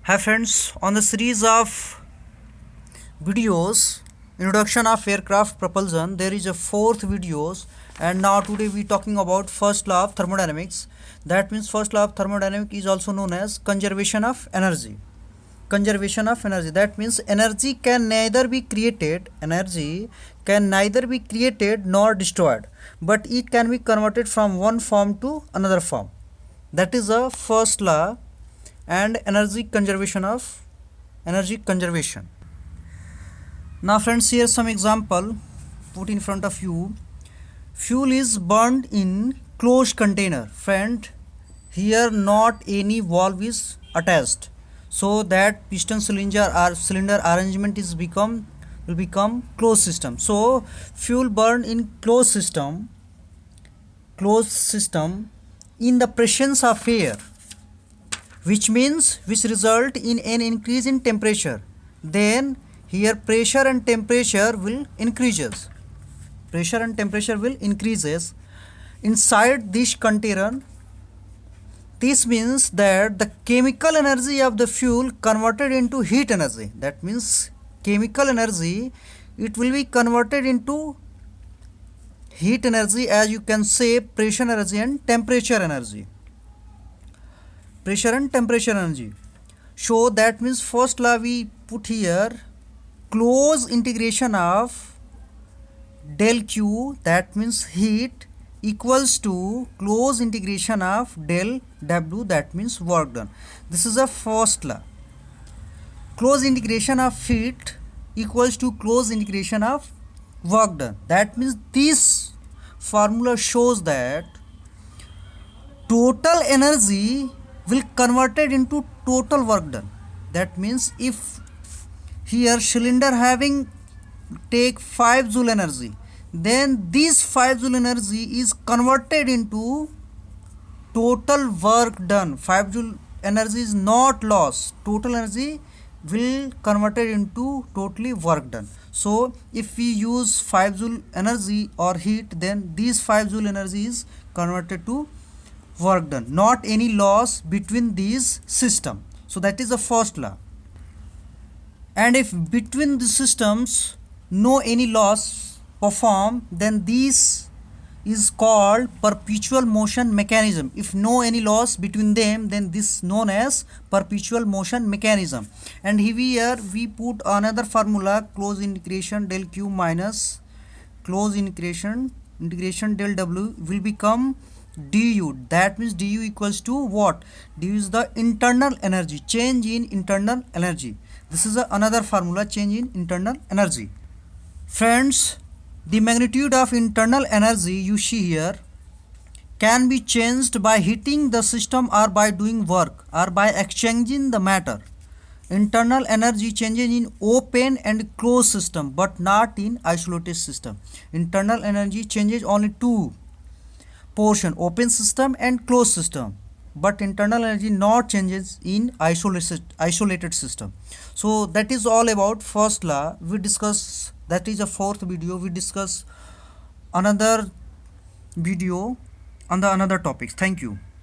Hi friends, on the series of videos introduction of aircraft propulsion, there is a fourth videos, and now today we talking about first law of thermodynamics. That means first law of thermodynamics is also known as conservation of energy. Conservation of energy, that means energy can neither be created nor destroyed, but it can be converted from one form to another form. That is the first law and energy conservation. Now friends, here some example put in front of you. Fuel is burned in closed container. Friend, here not any valve is attached, so that piston cylinder arrangement will become closed system. So fuel burned in closed system in the presence of air, which result in an increase in temperature. Then here pressure and temperature will increases inside this container. This means that the chemical energy of the fuel converted into heat energy. That means chemical energy, it will be converted into heat energy, as you can say pressure energy and temperature energy. So that means first law we put here, close integration of del Q, that means heat, equals to close integration of del W, that means work done. This is a first law. Close integration of heat equals to close integration of work done. That means this formula shows that total energy will converted into total work done. That means if here cylinder having take 5 joule energy, then this 5 joule energy is converted into total work done. 5 joule energy is not lost, total energy will converted into totally work done. So if we use 5 joule energy or heat, then this 5 joule energy is converted to work done, not any loss between these system. So that is the first law. And if between the systems no any loss perform, then this is called perpetual motion mechanism. If no any loss between them, then this known as perpetual motion mechanism. And here we put another formula, close integration del Q minus close integration del W will become du. That means du equals to what? Du is the internal energy, change in internal energy. This is another formula, change in internal energy. Friends, the magnitude of internal energy you see here can be changed by heating the system or by doing work or by exchanging the matter. Internal energy changes in open and closed system, but not in isolated system. Internal energy changes only two portion, open system and closed system, but internal energy not changes in isolated system. So that is all about first law. We discuss, that is a fourth video. We discuss another video on the another topics. Thank you.